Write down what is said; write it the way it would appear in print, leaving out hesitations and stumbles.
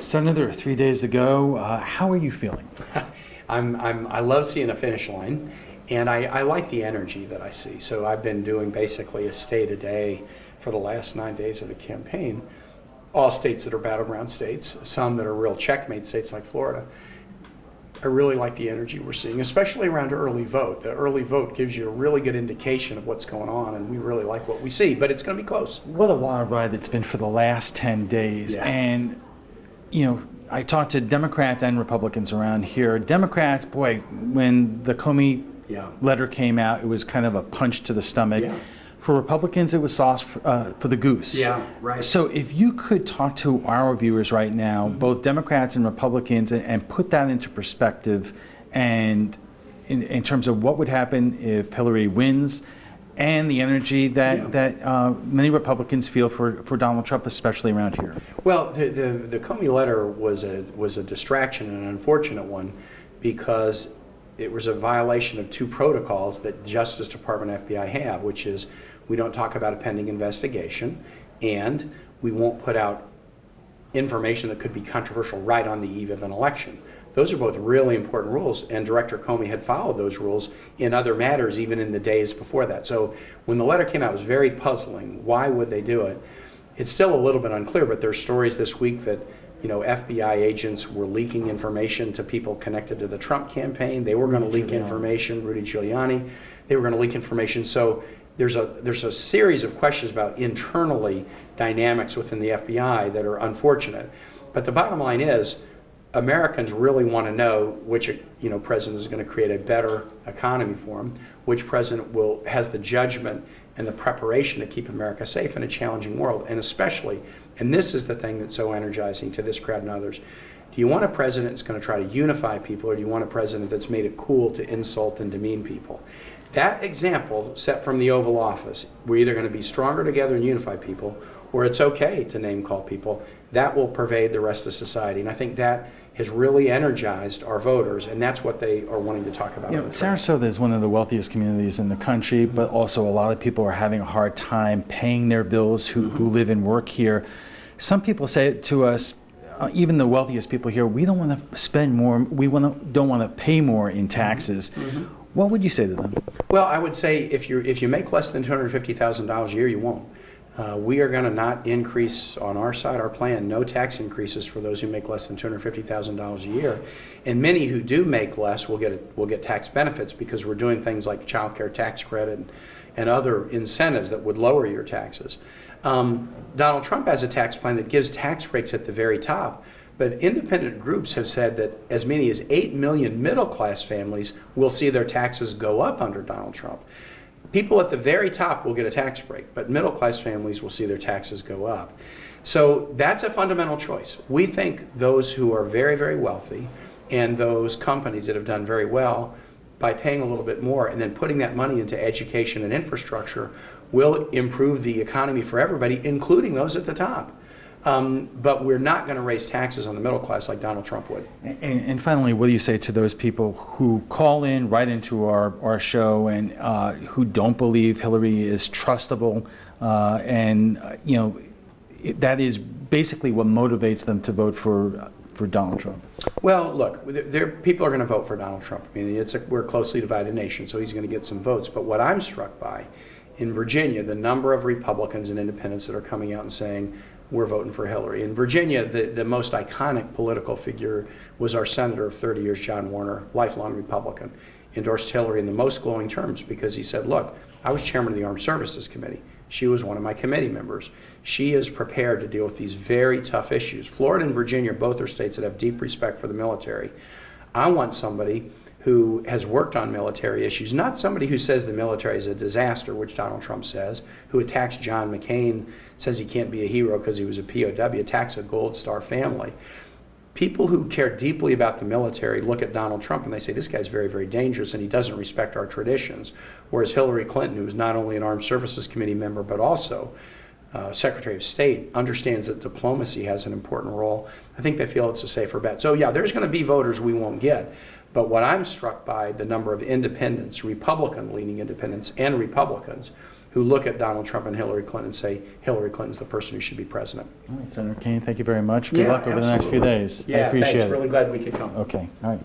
Senator, 3 days to go. How are you feeling? I love seeing a finish line, and I like the energy that I see. So I've been doing basically a state a day for the last 9 days of the campaign. All states that are battleground states, some that are real checkmate states like Florida. I really like the energy we're seeing, especially around early vote. The early vote gives you a really good indication of what's going on, and we really like what we see, but it's going to be close. What a wild ride it's been for the last 10 days. Yeah. And, I talked to Democrats and Republicans around here. Democrats, boy, when the Comey letter came out, it was kind of a punch to the stomach. Yeah. For Republicans, it was sauce for the goose. Yeah, right. So if you could talk to our viewers right now, both Democrats and Republicans, and put that into perspective, and in terms of what would happen if Hillary wins, and the energy that many Republicans feel for Donald Trump, especially around here. Well, the Comey letter was a distraction, and an unfortunate one, because it was a violation of two protocols that Justice Department FBI have, which is we don't talk about a pending investigation, and we won't put out information that could be controversial right on the eve of an election. Those are both really important rules, and Director Comey had followed those rules in other matters, even in the days before that. So when the letter came out, it was very puzzling. Why would they do it? It's still a little bit unclear, but there's stories this week that FBI agents were leaking information to people connected to the Trump campaign. They were going to leak information, Rudy Giuliani. They were going to leak information. So there's a series of questions about internally dynamics within the FBI that are unfortunate. But the bottom line is, Americans really want to know which president is going to create a better economy for them, which president has the judgment and the preparation to keep America safe in a challenging world, and especially, and this is the thing that's so energizing to this crowd and others, do you want a president that's going to try to unify people, or do you want a president that's made it cool to insult and demean people? That example set from the Oval Office, we're either going to be stronger together and unify people, or it's okay to name call people. That will pervade the rest of society, and I think that has really energized our voters, and that's what they are wanting to talk about. Sarasota is one of the wealthiest communities in the country, but also a lot of people are having a hard time paying their bills who live and work here. Some people say to us, even the wealthiest people here, we don't want to spend more, don't want to pay more in taxes. What would you say to them? Well, I would say if you make less than $250,000 a year, you won't. We are going to not increase on our side, our plan, no tax increases for those who make less than $250,000 a year. And many who do make less will get tax benefits, because we're doing things like child care tax credit and other incentives that would lower your taxes. Donald Trump has a tax plan that gives tax breaks at the very top, but independent groups have said that as many as 8 million middle-class families will see their taxes go up under Donald Trump. People at the very top will get a tax break, but middle-class families will see their taxes go up. So that's a fundamental choice. We think those who are very, very wealthy and those companies that have done very well, by paying a little bit more and then putting that money into education and infrastructure, will improve the economy for everybody, including those at the top. But we're not going to raise taxes on the middle class like Donald Trump would. And finally, what do you say to those people who call in right into our show and who don't believe Hillary is trustable, that is basically what motivates them to vote for Donald Trump? Well, look, people are going to vote for Donald Trump. I mean, we're a closely divided nation, so he's going to get some votes. But what I'm struck by, in Virginia, the number of Republicans and independents that are coming out and saying, we're voting for Hillary. In Virginia, the most iconic political figure was our senator of 30 years, John Warner, lifelong Republican, endorsed Hillary in the most glowing terms because he said, look, I was chairman of the Armed Services Committee. She was one of my committee members. She is prepared to deal with these very tough issues. Florida and Virginia both are states that have deep respect for the military. I want somebody who has worked on military issues, not somebody who says the military is a disaster, which Donald Trump says, who attacks John McCain, says he can't be a hero because he was a POW, attacks a Gold Star family. People who care deeply about the military look at Donald Trump and they say, this guy's very, very dangerous and he doesn't respect our traditions. Whereas Hillary Clinton, who is not only an Armed Services Committee member, but also Secretary of State, understands that diplomacy has an important role. I think they feel it's a safer bet. So yeah, there's going to be voters we won't get. But what I'm struck by, the number of independents, Republican-leaning independents and Republicans, who look at Donald Trump and Hillary Clinton and say, Hillary Clinton's the person who should be president. All right, Senator Kaine, thank you very much. Good Yeah, luck over the next few absolutely. days. I Yeah, appreciate thanks. it. Really glad we could come. Okay, all right.